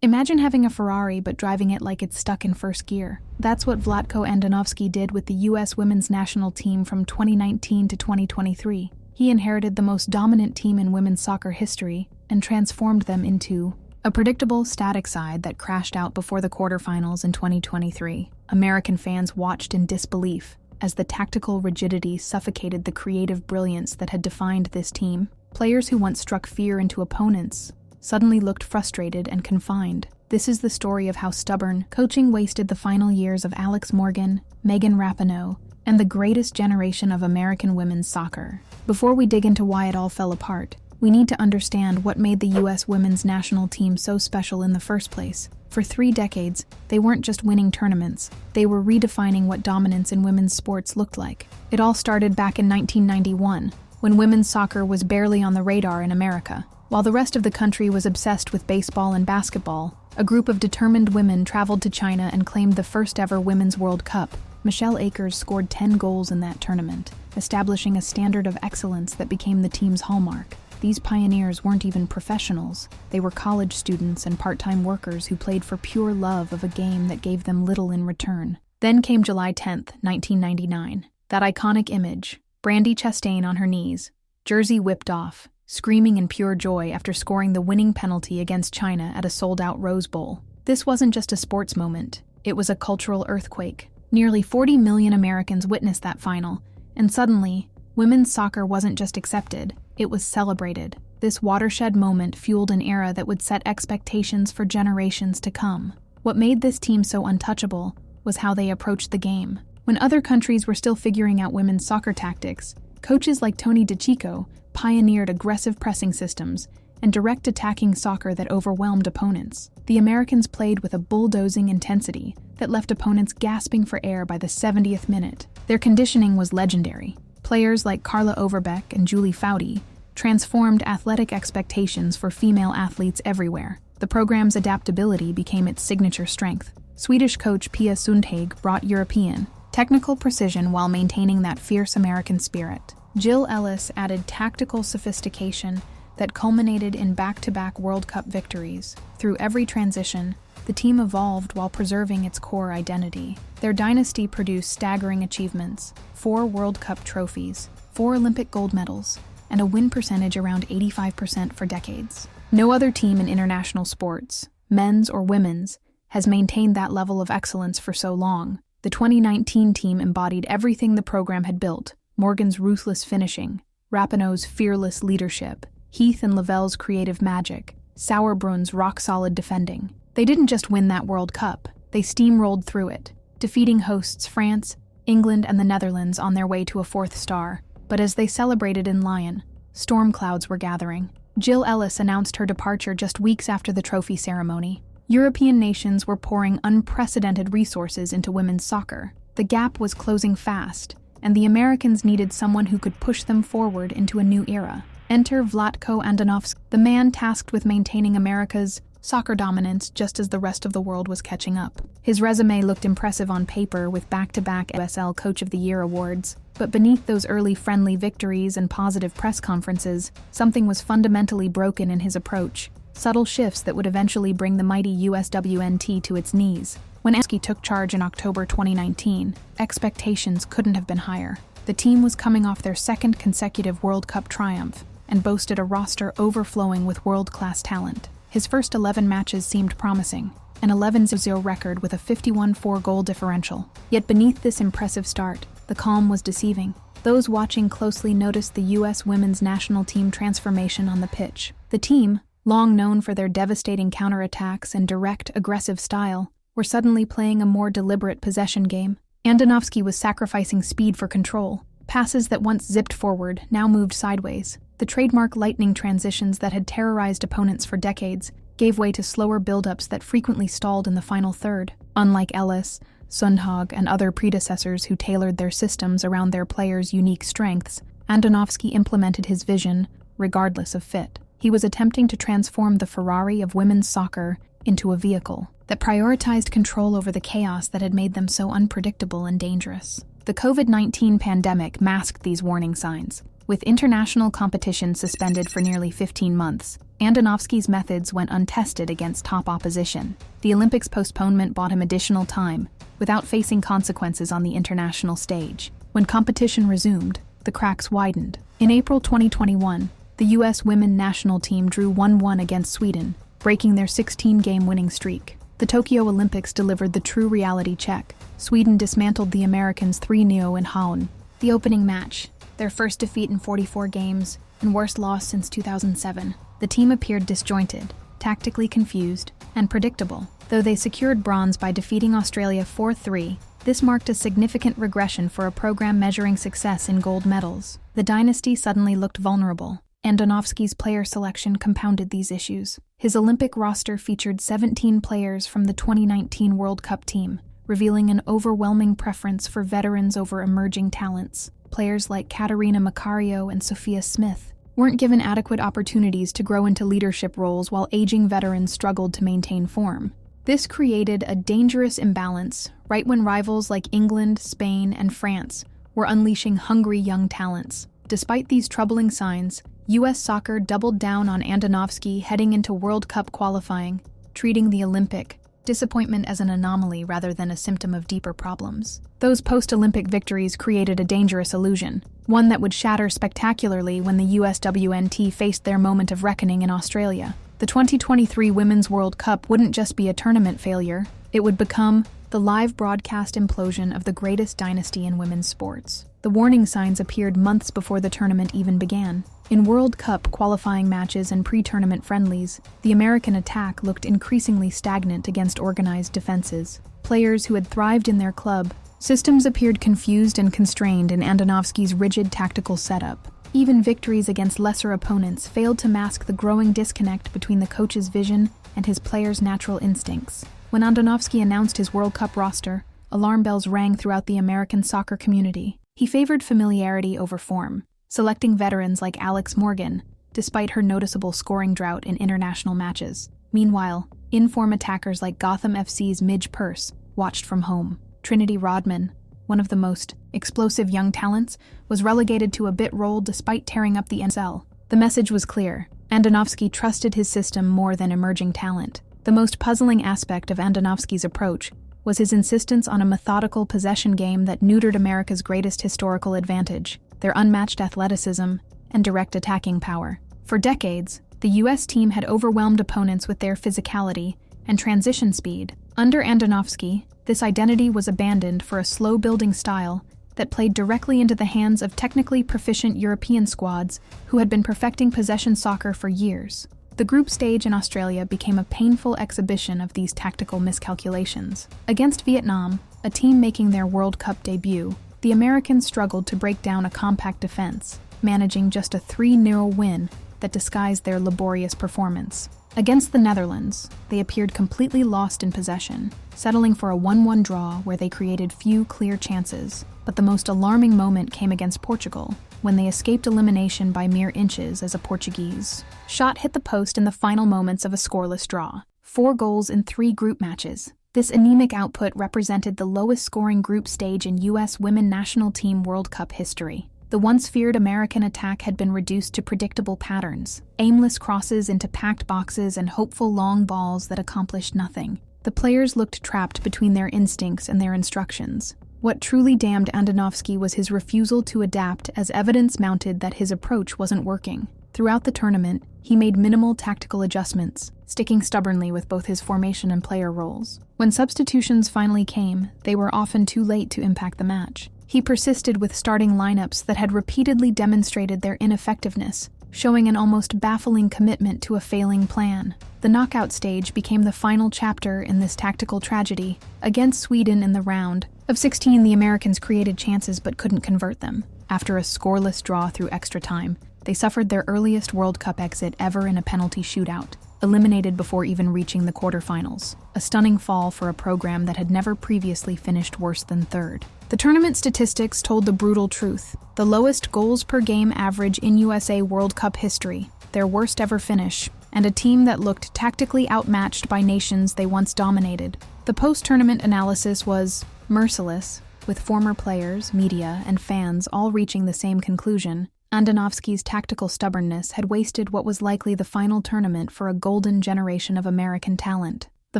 Imagine having a Ferrari but driving it like it's stuck in first gear. That's what Vlatko Andonovski did with the U.S. women's national team from 2019 to 2023. He inherited the most dominant team in women's soccer history and transformed them into a predictable, static side that crashed out before the quarterfinals in 2023. American fans watched in disbelief as the tactical rigidity suffocated the creative brilliance that had defined this team. Players who once struck fear into opponents suddenly looked frustrated and confined. This is the story of how stubborn coaching wasted the final years of Alex Morgan, Megan Rapinoe, and the greatest generation of American women's soccer. Before we dig into why it all fell apart, we need to understand what made the U.S. women's national team so special in the first place. For 3 decades, they weren't just winning tournaments, they were redefining what dominance in women's sports looked like. It all started back in 1991, when women's soccer was barely on the radar in America. While the rest of the country was obsessed with baseball and basketball, a group of determined women traveled to China and claimed the first ever Women's World Cup. Michelle Akers scored 10 goals in that tournament, establishing a standard of excellence that became the team's hallmark. These pioneers weren't even professionals. They were college students and part-time workers who played for pure love of a game that gave them little in return. Then came July 10th, 1999. That iconic image, Brandi Chastain on her knees, jersey whipped off, screaming in pure joy after scoring the winning penalty against China at a sold-out Rose Bowl. This wasn't just a sports moment, it was a cultural earthquake. Nearly 40 million Americans witnessed that final, and suddenly, women's soccer wasn't just accepted, it was celebrated. This watershed moment fueled an era that would set expectations for generations to come. What made this team so untouchable was how they approached the game. When other countries were still figuring out women's soccer tactics, coaches like Tony DiCicco pioneered aggressive pressing systems and direct attacking soccer that overwhelmed opponents. The Americans played with a bulldozing intensity that left opponents gasping for air by the 70th minute. Their conditioning was legendary. Players like Carla Overbeck and Julie Foudy transformed athletic expectations for female athletes everywhere. The program's adaptability became its signature strength. Swedish coach Pia Sundhage brought European, technical precision while maintaining that fierce American spirit. Jill Ellis added tactical sophistication that culminated in back-to-back World Cup victories. Through every transition, the team evolved while preserving its core identity. Their dynasty produced staggering achievements: 4 World Cup trophies, 4 Olympic gold medals, and a win percentage around 85% for decades. No other team in international sports, men's or women's, has maintained that level of excellence for so long. The 2019 team embodied everything the program had built: Morgan's ruthless finishing, Rapinoe's fearless leadership, Heath and Lavelle's creative magic, Sauerbrun's rock-solid defending. They didn't just win that World Cup, they steamrolled through it, defeating hosts France, England, and the Netherlands on their way to a 4th star. But as they celebrated in Lyon, storm clouds were gathering. Jill Ellis announced her departure just weeks after the trophy ceremony. European nations were pouring unprecedented resources into women's soccer. The gap was closing fast, and the Americans needed someone who could push them forward into a new era. Enter Vlatko Andonovski, the man tasked with maintaining America's soccer dominance just as the rest of the world was catching up. His resume looked impressive on paper with back-to-back USL Coach of the Year awards, but beneath those early friendly victories and positive press conferences, something was fundamentally broken in his approach. Subtle shifts that would eventually bring the mighty USWNT to its knees. When Andonovski took charge in October 2019, expectations couldn't have been higher. The team was coming off their 2nd consecutive World Cup triumph and boasted a roster overflowing with world-class talent. His first 11 matches seemed promising, an 11-0 record with a 51-4 goal differential. Yet beneath this impressive start, the calm was deceiving. Those watching closely noticed the U.S. women's national team transformation on the pitch. The team, long known for their devastating counterattacks and direct, aggressive style, were suddenly playing a more deliberate possession game. Andonovski was sacrificing speed for control. Passes that once zipped forward now moved sideways. The trademark lightning transitions that had terrorized opponents for decades gave way to slower build-ups that frequently stalled in the final third. Unlike Ellis, Sundhage, and other predecessors who tailored their systems around their players' unique strengths, Andonovski implemented his vision, regardless of fit. He was attempting to transform the Ferrari of women's soccer into a vehicle that prioritized control over the chaos that had made them so unpredictable and dangerous. The COVID-19 pandemic masked these warning signs. With international competition suspended for nearly 15 months, Andonovski's methods went untested against top opposition. The Olympics postponement bought him additional time, without facing consequences on the international stage. When competition resumed, the cracks widened. In April 2021, the U.S. women's national team drew 1-1 against Sweden, breaking their 16-game winning streak. The Tokyo Olympics delivered the true reality check. Sweden dismantled the Americans 3-0 in Hauen. The opening match, their first defeat in 44 games, and worst loss since 2007. The team appeared disjointed, tactically confused, and predictable. Though they secured bronze by defeating Australia 4-3, this marked a significant regression for a program measuring success in gold medals. The dynasty suddenly looked vulnerable. Andonovski's player selection compounded these issues. His Olympic roster featured 17 players from the 2019 World Cup team, revealing an overwhelming preference for veterans over emerging talents. Players like Katerina Macario and Sophia Smith weren't given adequate opportunities to grow into leadership roles, while aging veterans struggled to maintain form. This created a dangerous imbalance right when rivals like England, Spain, and France were unleashing hungry young talents. Despite these troubling signs, U.S. soccer doubled down on Andonovski heading into World Cup qualifying, treating the Olympic disappointment as an anomaly rather than a symptom of deeper problems. Those post-Olympic victories created a dangerous illusion, one that would shatter spectacularly when the USWNT faced their moment of reckoning in Australia. The 2023 Women's World Cup wouldn't just be a tournament failure, it would become the live broadcast implosion of the greatest dynasty in women's sports. The warning signs appeared months before the tournament even began. In World Cup qualifying matches and pre-tournament friendlies, the American attack looked increasingly stagnant against organized defenses. Players who had thrived in their club systems appeared confused and constrained in Andonovski's rigid tactical setup. Even victories against lesser opponents failed to mask the growing disconnect between the coach's vision and his players' natural instincts. When Andonovski announced his World Cup roster, alarm bells rang throughout the American soccer community. He favored familiarity over form, selecting veterans like Alex Morgan, despite her noticeable scoring drought in international matches. Meanwhile, in-form attackers like Gotham FC's Midge Peirce watched from home. Trinity Rodman, one of the most explosive young talents, was relegated to a bit role despite tearing up the NSL. The message was clear. Andonovski trusted his system more than emerging talent. The most puzzling aspect of Andonovski's approach was his insistence on a methodical possession game that neutered America's greatest historical advantage, their unmatched athleticism and direct attacking power. For decades, the U.S. team had overwhelmed opponents with their physicality and transition speed. Under Andonovski, this identity was abandoned for a slow-building style that played directly into the hands of technically proficient European squads who had been perfecting possession soccer for years. The group stage in Australia became a painful exhibition of these tactical miscalculations. Against Vietnam, a team making their World Cup debut, the Americans struggled to break down a compact defense, managing just a 3-0 win that disguised their laborious performance. Against the Netherlands, they appeared completely lost in possession, settling for a 1-1 draw where they created few clear chances. But the most alarming moment came against Portugal, when they escaped elimination by mere inches as a Portuguese shot hit the post in the final moments of a scoreless draw. 4 goals in 3 group matches. This anemic output represented the lowest-scoring group stage in U.S. Women's National Team World Cup history. The once feared American attack had been reduced to predictable patterns, aimless crosses into packed boxes and hopeful long balls that accomplished nothing. The players looked trapped between their instincts and their instructions. What truly damned Andonovski was his refusal to adapt, as evidence mounted that his approach wasn't working. Throughout the tournament, he made minimal tactical adjustments, sticking stubbornly with both his formation and player roles. When substitutions finally came, they were often too late to impact the match. He persisted with starting lineups that had repeatedly demonstrated their ineffectiveness, showing an almost baffling commitment to a failing plan. The knockout stage became the final chapter in this tactical tragedy. Against Sweden in the round of 16, the Americans created chances but couldn't convert them. After a scoreless draw through extra time, they suffered their earliest World Cup exit ever in a penalty shootout, eliminated before even reaching the quarterfinals. A stunning fall for a program that had never previously finished worse than third. The tournament statistics told the brutal truth: the lowest goals per game average in USA World Cup history, their worst ever finish, and a team that looked tactically outmatched by nations they once dominated. The post-tournament analysis was merciless, with former players, media, and fans all reaching the same conclusion. Andonovski's tactical stubbornness had wasted what was likely the final tournament for a golden generation of American talent. The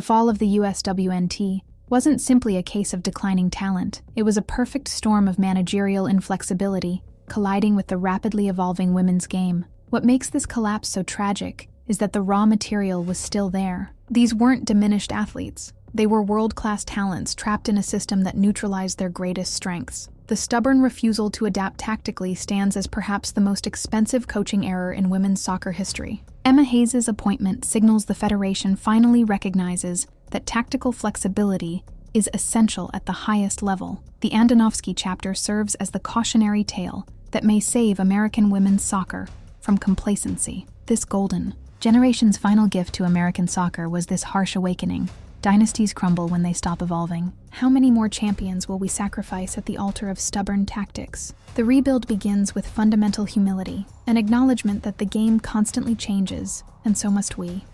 fall of the USWNT wasn't simply a case of declining talent. It was a perfect storm of managerial inflexibility, colliding with the rapidly evolving women's game. What makes this collapse so tragic is that the raw material was still there. These weren't diminished athletes. They were world-class talents trapped in a system that neutralized their greatest strengths. The stubborn refusal to adapt tactically stands as perhaps the most expensive coaching error in women's soccer history. Emma Hayes' appointment signals the Federation finally recognizes that tactical flexibility is essential at the highest level. The Andonovski chapter serves as the cautionary tale that may save American women's soccer from complacency. This golden generation's final gift to American soccer was this harsh awakening. Dynasties crumble when they stop evolving. How many more champions will we sacrifice at the altar of stubborn tactics? The rebuild begins with fundamental humility, an acknowledgement that the game constantly changes, and so must we.